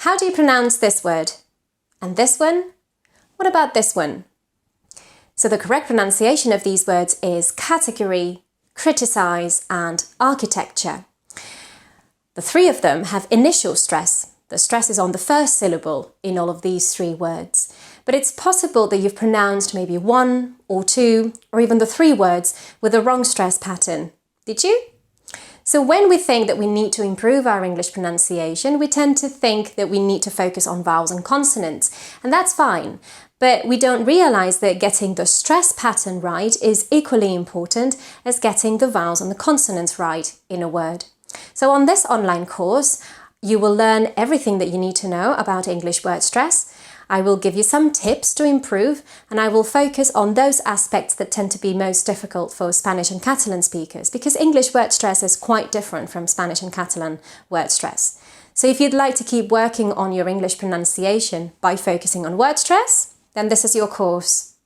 How do you pronounce this word? And this one? What about this one? So the correct pronunciation of these words is category, criticize, and architecture. The three of them have initial stress. The stress is on the first syllable in all of these three words. But it's possible that you've pronounced maybe one or two or even the three words with the wrong stress pattern. Did you? So when we think that we need to improve our English pronunciation, we tend to think that we need to focus on vowels and consonants, and that's fine. But we don't realize that getting the stress pattern right is equally important as getting the vowels and the consonants right in a word. So on this online course, you will learn everything that you need to know about English word stress. I will give you some tips to improve, and I will focus on those aspects that tend to be most difficult for Spanish and Catalan speakers, because English word stress is quite different from Spanish and Catalan word stress. So if you'd like to keep working on your English pronunciation by focusing on word stress, then this is your course.